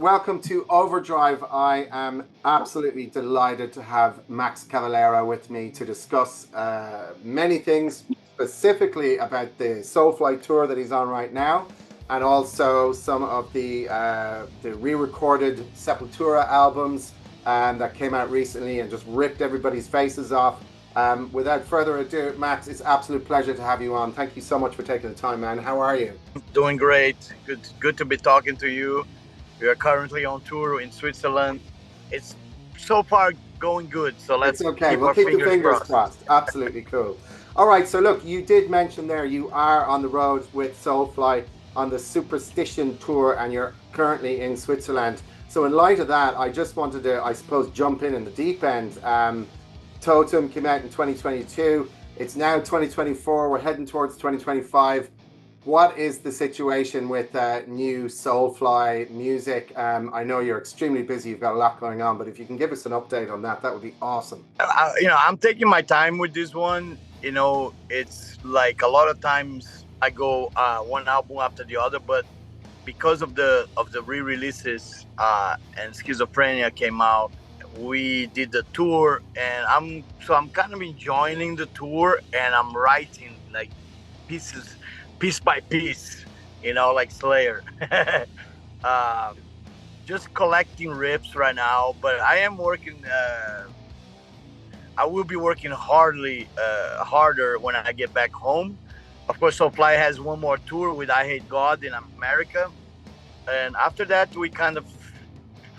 welcome to Overdrive. I am absolutely delighted to have Max Cavalera with me to discuss many things, specifically about the Soulfly tour that he's on right now, and also some of the re-recorded Sepultura albums that came out recently and just ripped everybody's faces off. Without further ado, Max, it's an absolute pleasure to have you on. Thank you so much for taking the time, man. How are you? Doing great. Good to be talking to you. We are currently on tour in Switzerland. It's so far going good. So let's It's okay. keep We'll our keep the fingers fingers crossed. crossed. Absolutely cool. All right. So look, you did mention there you are on the road with Soulfly on the Superstition tour, and you're currently in Switzerland. So in light of that, I just wanted to, I suppose, jump in the deep end. Totem came out in 2022. It's now 2024. We're heading towards 2025. What is the situation with new Soulfly music? I know you're extremely busy. You've got a lot going on, but if you can give us an update on that, that would be awesome. I'm taking my time with this one. It's like a lot of times I go one album after the other, but because of the re-releases and Schizophrenia came out, we did the tour, and I'm kind of enjoying the tour, and I'm writing like pieces, piece by piece, like Slayer. um, just collecting riffs right now, but I am working. I will be working harder when I get back home. Of course, Soulfly has one more tour with I Hate God in America, and after that we kind of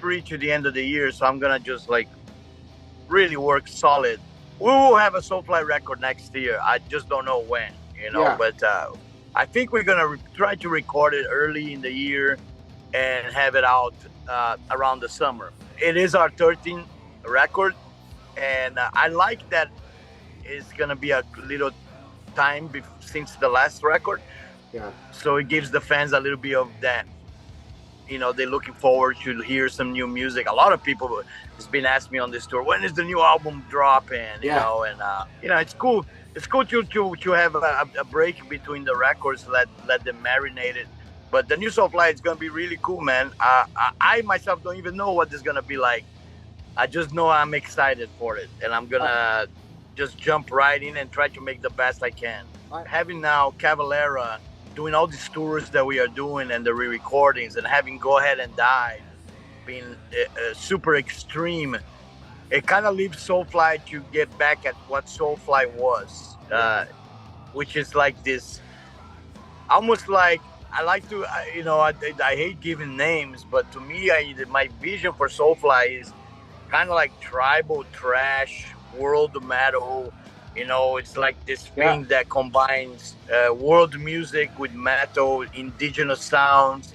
free to the end of the year. So I'm gonna just like really work solid. We will have a Soulfly record next year. I just don't know when, Yeah. but I think we're gonna try to record it early in the year and have it out around the summer. It is our 13th record, and I like that it's gonna be a little time since the last record. Yeah. So it gives the fans a little bit of that. They're looking forward to hear some new music. A lot of people has been asking me on this tour, when is the new album dropping? Yeah. It's cool. It's cool to have a break between the records, let them marinate it. But the new Soulfly is gonna be really cool, man. I myself don't even know what this is gonna be like. I just know I'm excited for it, and I'm gonna just jump right in and try to make the best I can. Having now Cavalera doing all these tours that we are doing and the re-recordings, and having Go Ahead and Die being super extreme, it kind of leaves Soulfly to get back at what Soulfly was, which is like this, almost like I like to, I hate giving names, but to me, my vision for Soulfly is kind of like tribal trash, world metal. It's like this thing that combines world music with metal, indigenous sounds,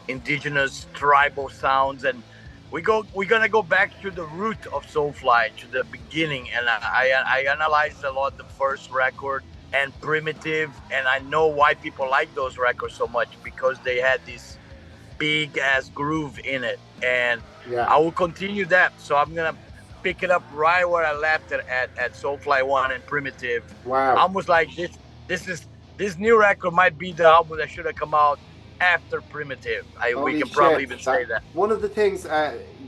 indigenous tribal sounds, and we're gonna go back to the root of Soulfly, to the beginning. And I analyzed a lot the first record and Primitive, and I know why people like those records so much, because they had this big ass groove in it, and I will continue that. So I'm gonna pick it up right where I left it at Soulfly 1 and Primitive. Wow. Almost like this new record might be the album that should have come out after Primitive. We can probably even say that. One of the things,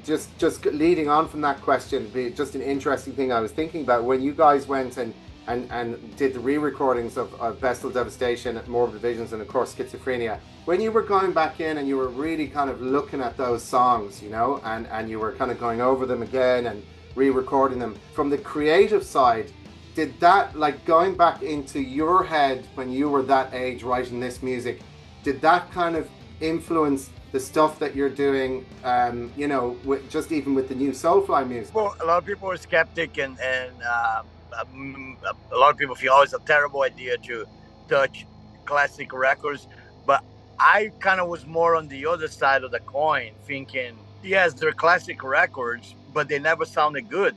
just leading on from that question, just an interesting thing I was thinking about when you guys went and did the re-recordings of Vestal Devastation, Morbid Visions, and of course Schizophrenia. When you were going back in and you were really kind of looking at those songs, and you were kind of going over them again and re-recording them from the creative side, did that, like, going back into your head when you were that age writing this music, did that kind of influence the stuff that you're doing, just even with the new Soulfly music? Well, a lot of people are skeptic, and a lot of people feel, oh, it's a terrible idea to touch classic records. But I kind of was more on the other side of the coin, thinking, yes, they're classic records, but they never sounded good,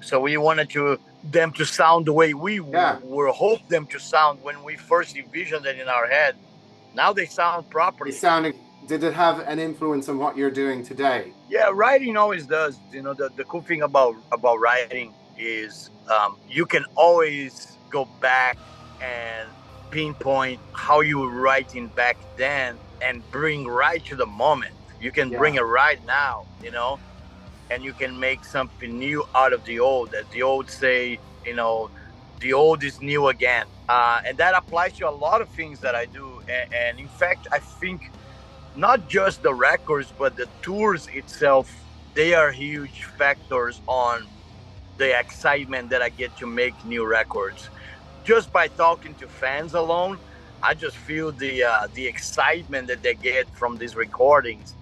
So we wanted them to sound the way we were hoped them to sound when we first envisioned it in our head. Now they sound properly. Did it have an influence on what you're doing today? Yeah, writing always does. The cool thing about writing is you can always go back and pinpoint how you were writing back then and bring right to the moment. You can Yeah. bring it right now, you know, and you can make something new out of the old. As the old say, you know, the old is new again. And that applies to a lot of things that I do. And in fact, I think not just the records, but the tours itself, they are huge factors on the excitement that I get to make new records. Just by talking to fans alone, I just feel the excitement that they get from these recordings.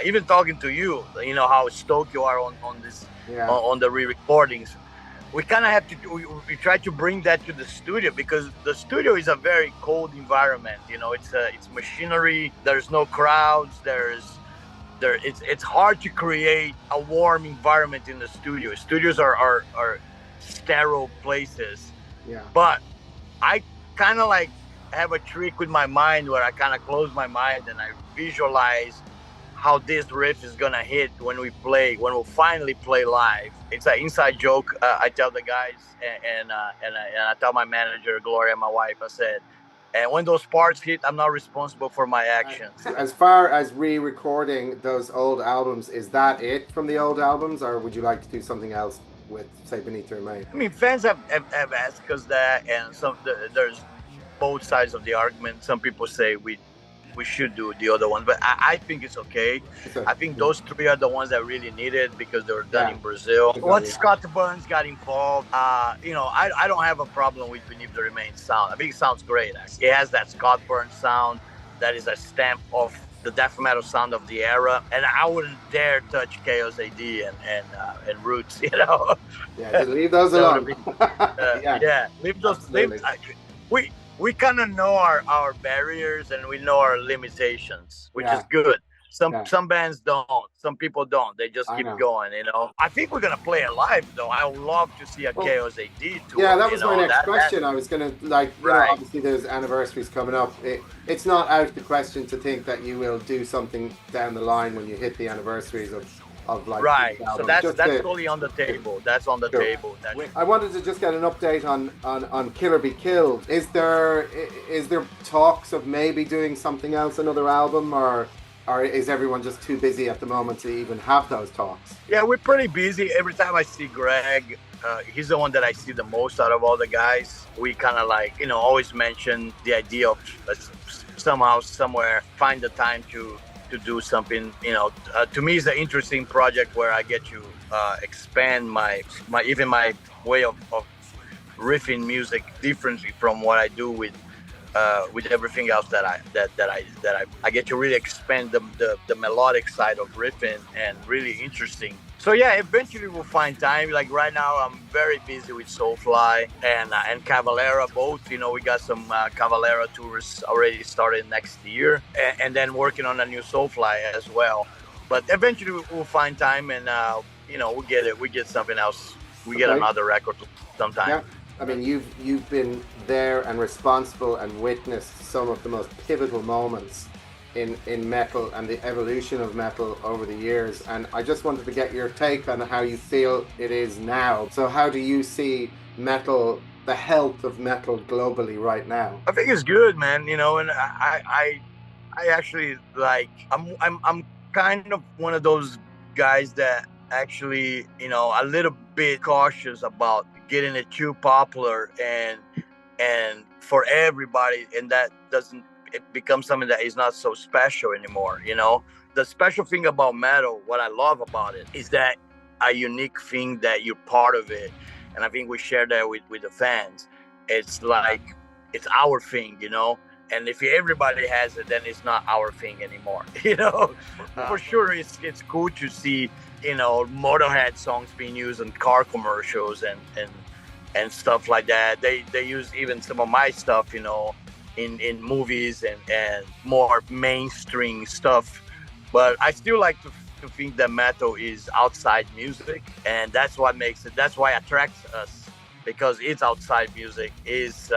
Even talking to you, you know how stoked you are on this Yeah. on the re-recordings. We kind of have to we try to bring that to the studio because the studio is a very cold environment. You know, it's machinery. There's no crowds. It's hard to create a warm environment in the studio. Studios are sterile places. Yeah. But I kind of like have a trick with my mind where I kind of close my mind and I visualize how this riff is gonna hit when we finally play live. It's an inside joke. I tell the guys and I tell my manager Gloria, my wife. I said, and when those parts hit, I'm not responsible for my actions. As far as re-recording those old albums, is that it from the old albums, or would you like to do something else with, say, Beneath the Remain? I mean, fans have asked us that, and there's both sides of the argument. Some people say we should do the other one, but I think it's okay. I think those three are the ones that really need it because they were done in Brazil. Once Scott Burns got involved, you know, I don't have a problem with Beneath the Remain sound. I think it sounds great. Actually. It has that Scott Burns sound that is a stamp of the death metal sound of the era, and I wouldn't dare touch Chaos A.D. and Roots, you know. Yeah, leave those alone. Yeah, leave those. We kind of know our barriers and we know our limitations, which is good. Some bands don't. Some people don't. They just keep going, you know. I think we're gonna play it live though. I would love to see a Chaos A.D. tour. Yeah, that was my next question. I was gonna you know, obviously there's anniversaries coming up. It's not out of the question to think that you will do something down the line when you hit the anniversaries of like so that's totally on the table. That's on the table. I wanted to just get an update on Kill or Be Killed. Is there talks of maybe doing something else, another album, or is everyone just too busy at the moment to even have those talks? Yeah, we're pretty busy. Every time I see Greg, he's the one that I see the most out of all the guys. We kind of like, you know, always mention the idea of somehow, somewhere, find the time to do something. You know, to me it's an interesting project where I get to expand my way of riffing music differently from what I do with everything else that I get to really expand the melodic side of riffing and really interesting. So yeah, eventually we'll find time. Like right now, I'm very busy with Soulfly and Cavalera both. You know, we got some Cavalera tours already started next year, and then working on a new Soulfly as well. But eventually we'll find time, and you know, we get something else. We get another record sometime. Yeah. I mean, you've been there and responsible and witnessed some of the most pivotal moments in metal and the evolution of metal over the years, and I just wanted to get your take on how you feel it is now. So how do you see metal, the health of metal globally right now? I think it's good, man. You know, and I actually like I'm kind of one of those guys that actually, you know, a little bit cautious about getting it too popular and for everybody, and that doesn't, it becomes something that is not so special anymore. You know, the special thing about metal, what I love about it, is that a unique thing that you're part of it, and I think we share that with the fans. It's like it's our thing, you know. And if everybody has it, then it's not our thing anymore. You know, for sure, it's cool to see, you know, Motorhead songs being used in car commercials and stuff like that. They use even some of my stuff, you know, in movies and more mainstream stuff. But I still like to think that metal is outside music, and that's what makes it. That's why it attracts us, because it's outside music. Is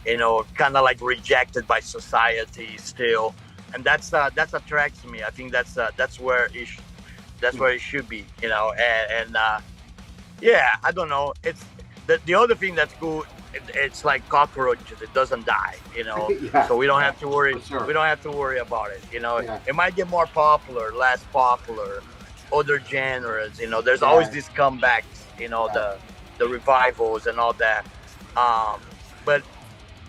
you know, kind of like rejected by society still, and that's attracts me. I think that's where it should be, you know. And yeah, I don't know. It's the other thing that's cool it's like cockroaches. It doesn't die, you know. Yeah, So we don't have to worry. for sure. We don't have to worry about it, you know. Yeah. It might get more popular, less popular, other genres, you know. There's Yeah. always these comebacks, you know, Yeah. the revivals and all that. But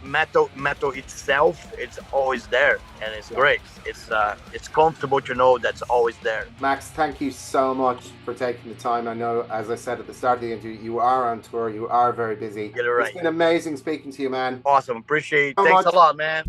metal itself, it's always there, and it's great. It's comfortable to know that's always there. Max, thank you so much for taking the time. I know, as I said at the start of the interview, you are on tour, you are very busy. Get it right. It's been amazing speaking to you, man. Awesome. Appreciate it. So Thanks much. a lot, man.